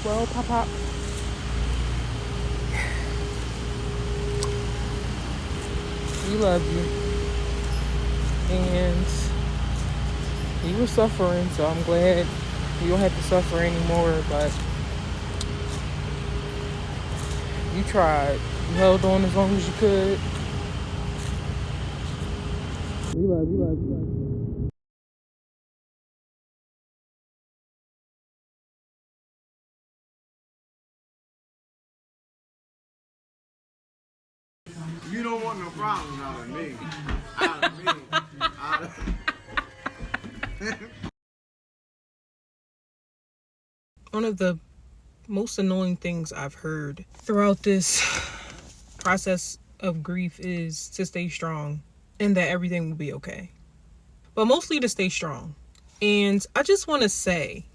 Well, Pop Pop, we love you. And you were suffering, so I'm glad you don't have to suffer anymore. But you tried. You held on as long as you could. We love you, love you, love you. You don't want no problems out of me. Out of me. Out of One of the most annoying things I've heard throughout this process of grief is to stay strong and that everything will be okay. But mostly to stay strong. And I just want to say,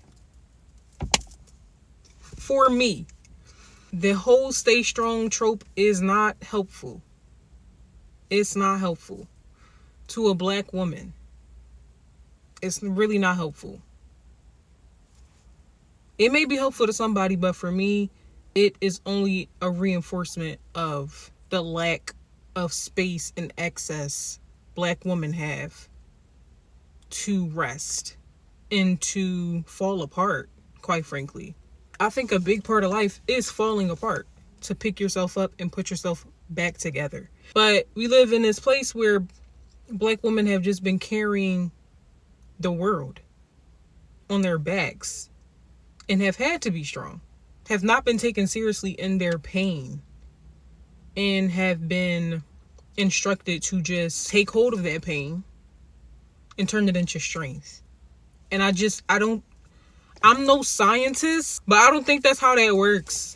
for me, the whole stay strong trope is not helpful. It's not helpful to a black woman. It's really not helpful. It may be helpful to somebody, but for me, it is only a reinforcement of the lack of space and access black women have to rest and to fall apart, quite frankly. I think a big part of life is falling apart, to pick yourself up and put yourself back together. But we live in this place where black women have just been carrying the world on their backs and have had to be strong, have not been taken seriously in their pain, and have been instructed to just take hold of that pain and turn it into strength. And I'm no scientist, but I don't think that's how that works.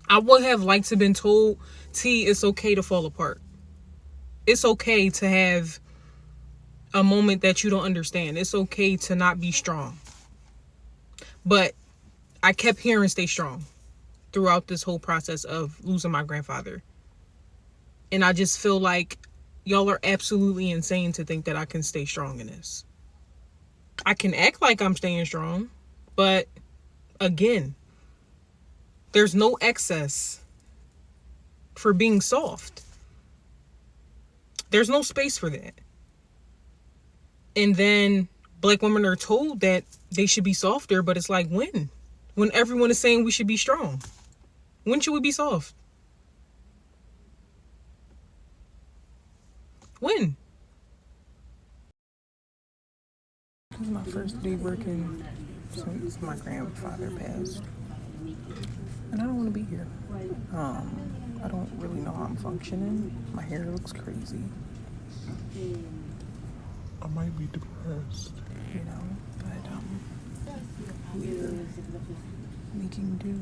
I would have liked to have been told, T, it's okay to fall apart. It's okay to have a moment that you don't understand. It's okay to not be strong. But I kept hearing stay strong throughout this whole process of losing my grandfather. And I just feel like y'all are absolutely insane to think that I can stay strong in this. I can act like I'm staying strong, but again, there's no excess for being soft. There's no space for that. And then black women are told that they should be softer, but it's like, when? When everyone is saying we should be strong. When should we be soft? When? This is my first day working since my grandfather passed. And I don't want to be here. I don't really know how I'm functioning. My hair looks crazy. I might be depressed. You know, but we're making do.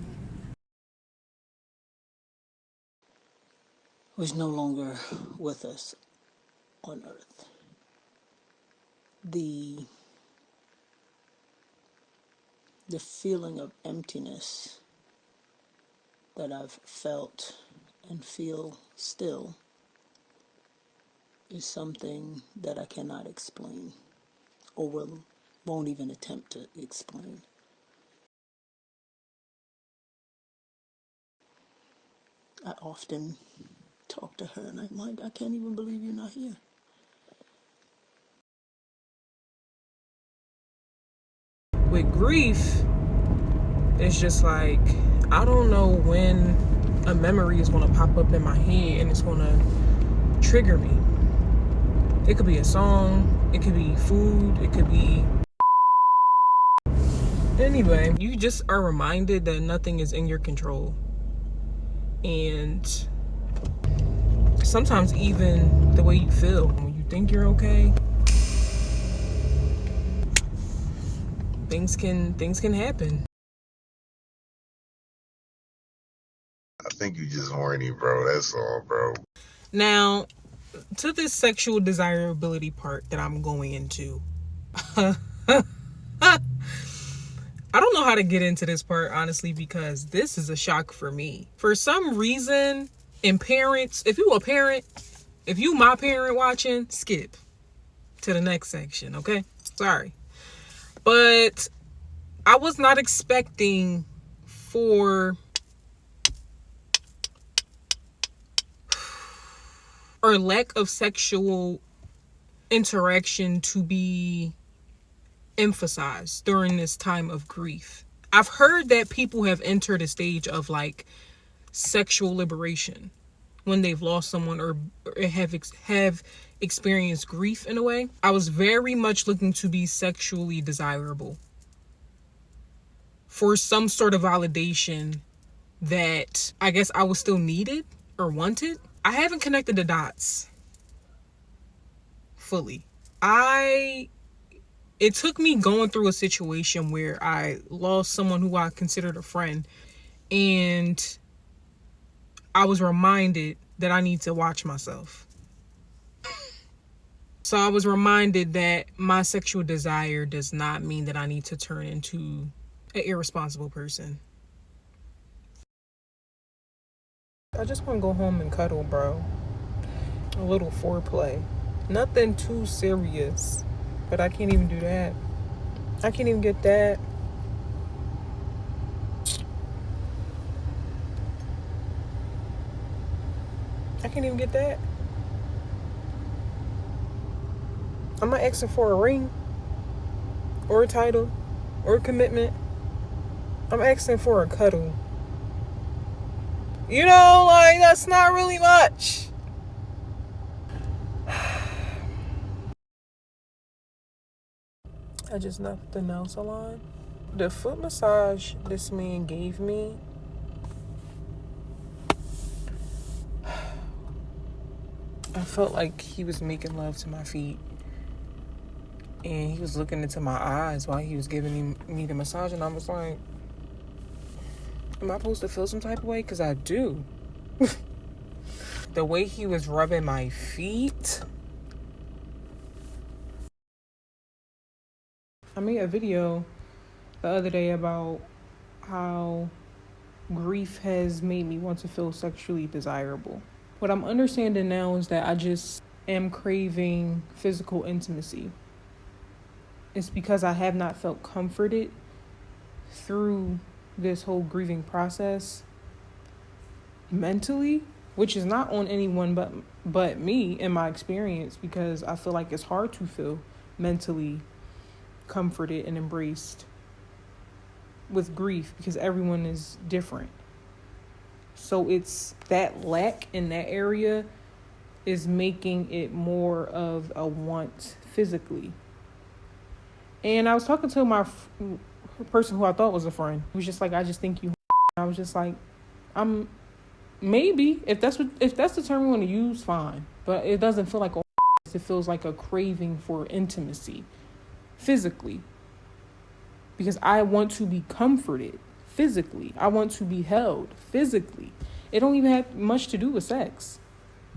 Was no longer with us on earth. The feeling of emptiness that I've felt and feel still is something that I cannot explain or won't even attempt to explain. I often talk to her and I'm like, I can't even believe you're not here. With grief, it's just like, I don't know when a memory is going to pop up in my head and it's going to trigger me. It could be a song, it could be food, it could be... Anyway, you just are reminded that nothing is in your control. And sometimes even the way you feel when you think you're okay, things can happen. I think you just horny, bro. That's all, bro. Now, to this sexual desirability part that I'm going into, I don't know how to get into this part, honestly, because this is a shock for me. For some reason, and parents, if you my parent watching, skip to the next section, okay? Sorry. But I was not expecting for or lack of sexual interaction to be emphasized during this time of grief. I've heard that people have entered a stage of like sexual liberation when they've lost someone or have experienced grief in a way. I was very much looking to be sexually desirable for some sort of validation that I guess I was still needed or wanted. I haven't connected the dots fully. It took me going through a situation where I lost someone who I considered a friend, and I was reminded that I need to watch myself. So I was reminded that my sexual desire does not mean that I need to turn into an irresponsible person. I just want to go home and cuddle, bro. A little foreplay. Nothing too serious, but I can't even do that. I can't even get that. I can't even get that. I'm not asking for a ring or a title or a commitment. I'm asking for a cuddle. You know, like, that's not really much. I just left the nail salon. The foot massage this man gave me, I felt like he was making love to my feet. And he was looking into my eyes while he was giving me the massage. And I was like, am I supposed to feel some type of way? Because I do. The way he was rubbing my feet. I made a video the other day about how grief has made me want to feel sexually desirable. What I'm understanding now is that I just am craving physical intimacy. It's because I have not felt comforted through this whole grieving process mentally, which is not on anyone but me in my experience, because I feel like it's hard to feel mentally comforted and embraced with grief because everyone is different. So it's that lack in that area is making it more of a want physically. And I was talking to my person who I thought was a friend. He was just like, I just think you. I was just like, maybe if that's the term you want to use, fine. But it doesn't feel like it feels like a craving for intimacy physically. Because I want to be comforted physically. I want to be held physically. It don't even have much to do with sex.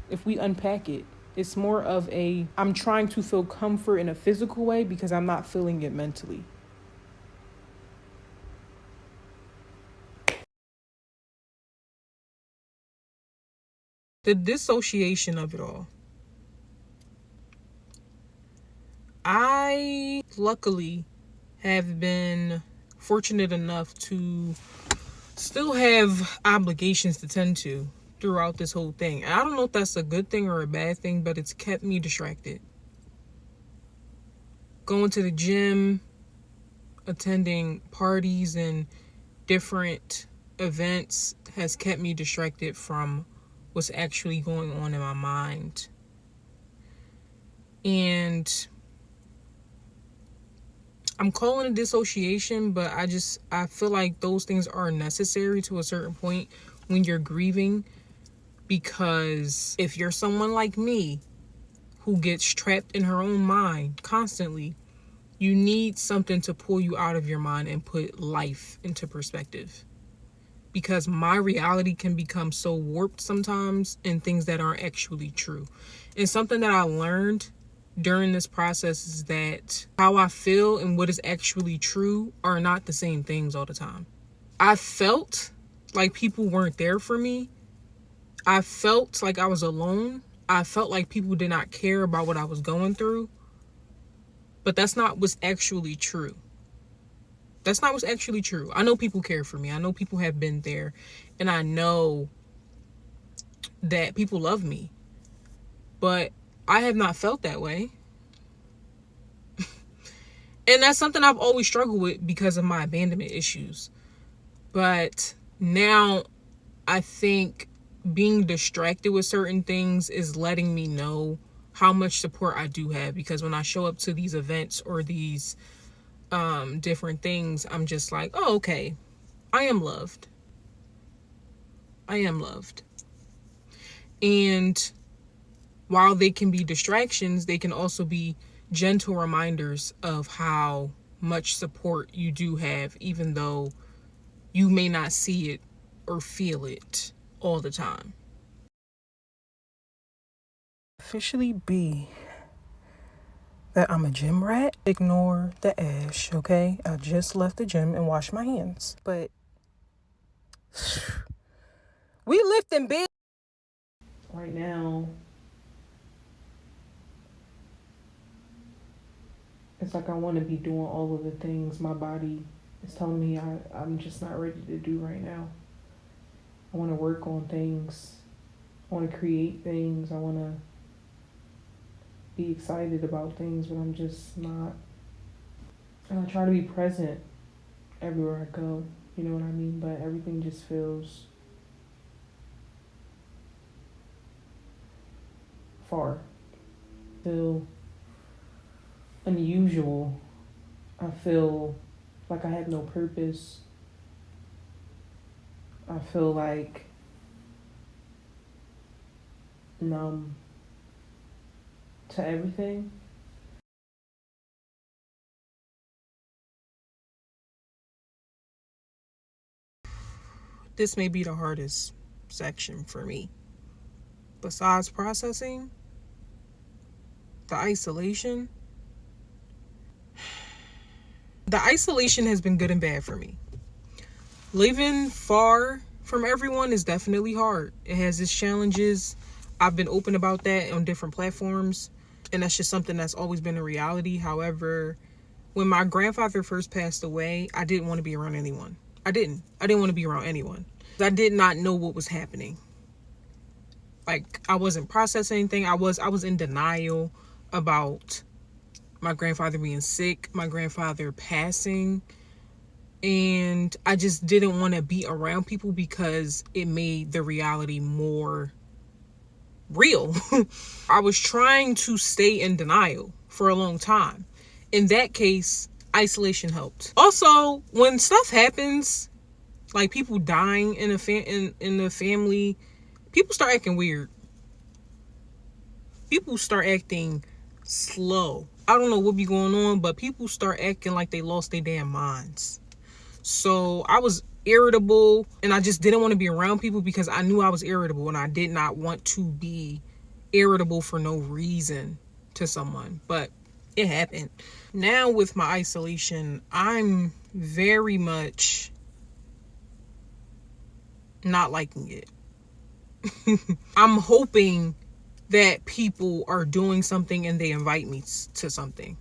If we unpack it, it's more of I'm trying to feel comfort in a physical way because I'm not feeling it mentally. The dissociation of it all. I luckily have been fortunate enough to still have obligations to tend to throughout this whole thing. And I don't know if that's a good thing or a bad thing, but it's kept me distracted. Going to the gym, attending parties and different events has kept me distracted from what's actually going on in my mind. And I'm calling it dissociation, but I feel like those things are necessary to a certain point when you're grieving, because if you're someone like me who gets trapped in her own mind constantly, you need something to pull you out of your mind and put life into perspective. Because my reality can become so warped sometimes in things that aren't actually true. And something that I learned during this process is that how I feel and what is actually true are not the same things all the time. I felt like people weren't there for me. I felt like I was alone. I felt like people did not care about what I was going through. But that's not what's actually true. That's not what's actually true. I know people care for me. I know people have been there. And I know that people love me. But I have not felt that way. And that's something I've always struggled with because of my abandonment issues. But now I think being distracted with certain things is letting me know how much support I do have. Because when I show up to these events or these different things, I'm just like, oh, okay, I am loved. I am loved. And while they can be distractions, they can also be gentle reminders of how much support you do have, even though you may not see it or feel it all the time. Officially be that I'm a gym rat. Ignore the ash, okay? I just left the gym and washed my hands. But we lifting big. Right now, it's like I want to be doing all of the things my body is telling me I'm just not ready to do right now. I want to work on things. I want to create things. I want to be excited about things, but I'm just not. And I try to be present everywhere I go. You know what I mean? But everything just feels far. Feel unusual. I feel like I have no purpose. I feel like numb to everything. This may be the hardest section for me. Besides processing, the isolation. The isolation has been good and bad for me. Living far from everyone is definitely hard. It has its challenges. I've been open about that on different platforms, and that's just something that's always been a reality. However, when my grandfather first passed away, I didn't want to be around anyone. I didn't want to be around anyone. I did not know what was happening. Like, I wasn't processing anything. I was in denial about my grandfather being sick, my grandfather passing, and I just didn't want to be around people because it made the reality more real. I was trying to stay in denial for a long time. In that case, isolation helped. Also, when stuff happens, like people dying in the family, people start acting weird. People start acting slow. I don't know what be going on, but people start acting like they lost their damn minds. So I was irritable, and I just didn't want to be around people because I knew I was irritable, and I did not want to be irritable for no reason to someone. But it happened. Now with my isolation, I'm very much not liking it. I'm hoping that people are doing something and they invite me to something.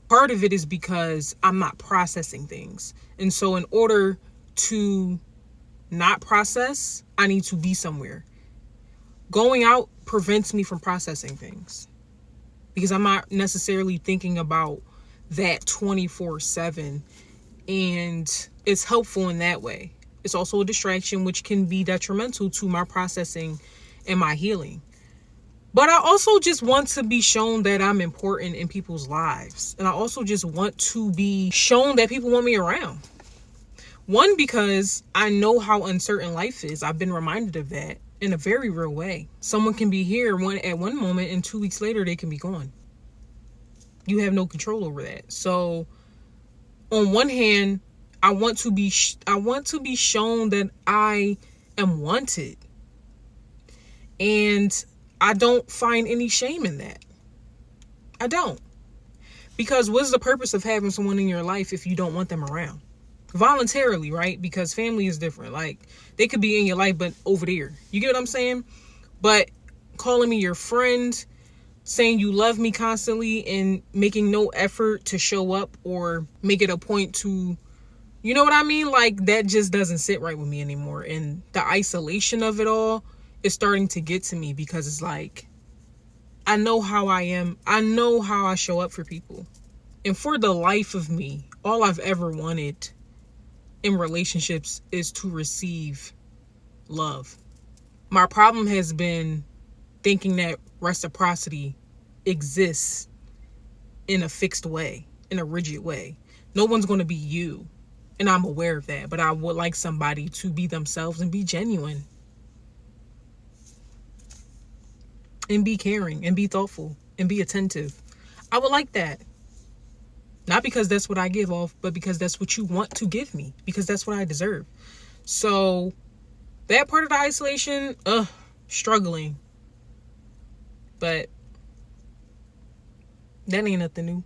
Part of it is because I'm not processing things. And so in order to not process, I need to be somewhere. Going out prevents me from processing things because I'm not necessarily thinking about that 24/7, and it's helpful in that way. It's also a distraction, which can be detrimental to my processing and my healing. But I also just want to be shown that I'm important in people's lives. And I also just want to be shown that people want me around. One, because I know how uncertain life is. I've been reminded of that in a very real way. Someone can be here at one moment, and 2 weeks later they can be gone. You have no control over that. So on one hand, I want to be shown that I am wanted. And I don't find any shame in that. I don't. Because what's the purpose of having someone in your life if you don't want them around? Voluntarily, right? Because family is different. Like, they could be in your life, but over there. You get what I'm saying? But calling me your friend, saying you love me constantly, and making no effort to show up or make it a point to You know what I mean? Like, that just doesn't sit right with me anymore. And the isolation of it all is starting to get to me, because it's like, I know how I am. I know how I show up for people. And for the life of me, all I've ever wanted in relationships is to receive love. My problem has been thinking that reciprocity exists in a fixed way, in a rigid way. No one's going to be you. And I'm aware of that. But I would like somebody to be themselves and be genuine. And be caring and be thoughtful and be attentive. I would like that. Not because that's what I give off, but because that's what you want to give me. Because that's what I deserve. So that part of the isolation, struggling. But that ain't nothing new.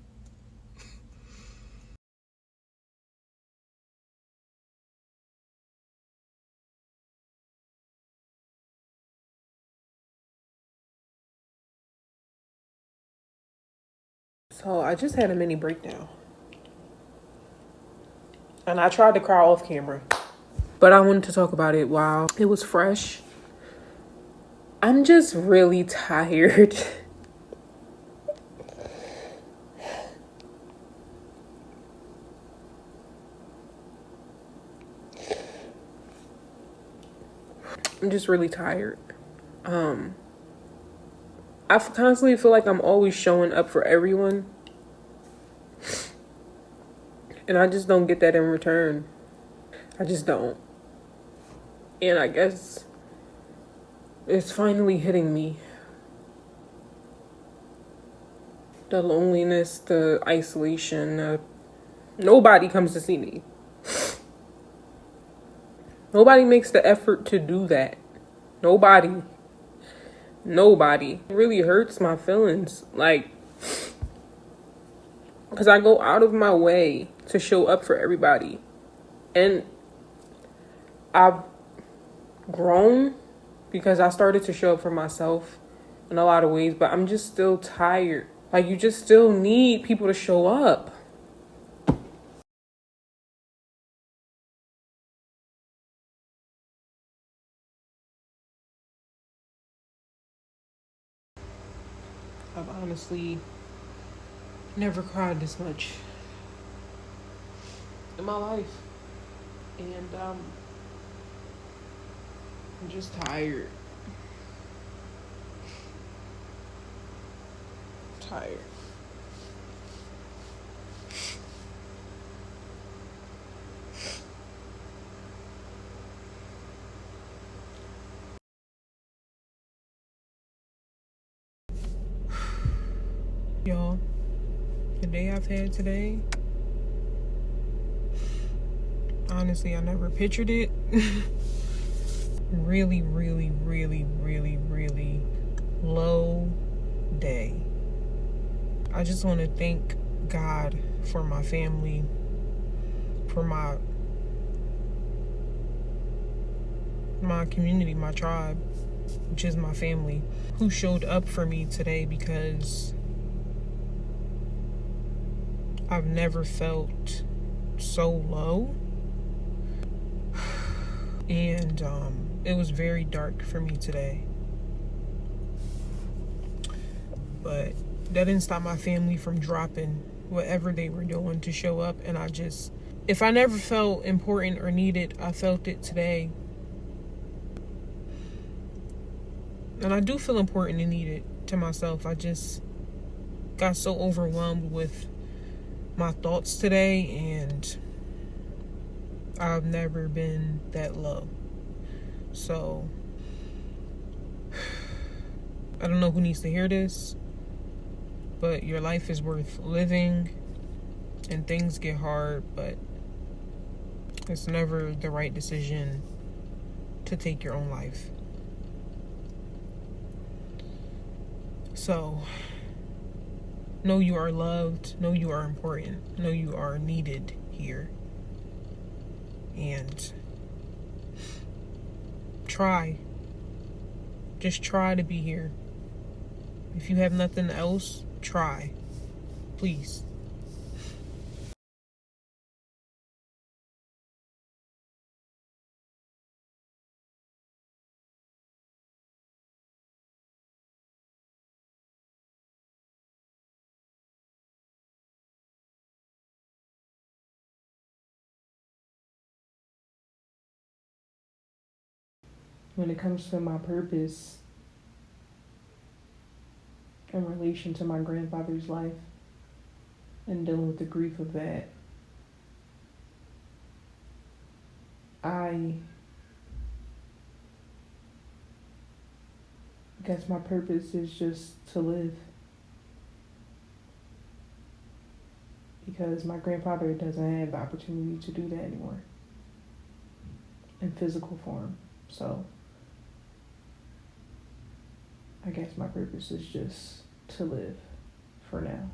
So I just had a mini breakdown. And I tried to cry off camera. But I wanted to talk about it while it was fresh. I'm just really tired. I'm just really tired. I constantly feel like I'm always showing up for everyone. And I just don't get that in return. I just don't. And I guess it's finally hitting me. The loneliness, the isolation. Nobody comes to see me. Nobody makes the effort to do that. Nobody. It really hurts my feelings. Like, because I go out of my way to show up for everybody. And I've grown because I started to show up for myself in a lot of ways, but I'm just still tired. Like, you just still need people to show up. I've honestly never cried this much in my life. And I'm just tired. Y'all, the day I've had today, honestly, I never pictured it. Really, really, really, really, really low day. I just want to thank God for my family, for my community, my tribe, which is my family, who showed up for me today, because I've never felt so low. And it was very dark for me today. But that didn't stop my family from dropping whatever they were doing to show up. And if I never felt important or needed, I felt it today. And I do feel important and needed to myself. I just got so overwhelmed with my thoughts today, and I've never been that low. So I don't know who needs to hear this, but your life is worth living, and things get hard, but it's never the right decision to take your own life. So know you are loved, know you are important, know you are needed here. And just try to be here. If you have nothing else, try, please. when it comes to my purpose in relation to my grandfather's life and dealing with the grief of that, I guess my purpose is just to live. Because my grandfather doesn't have the opportunity to do that anymore in physical form. So I guess my purpose is just to live for now.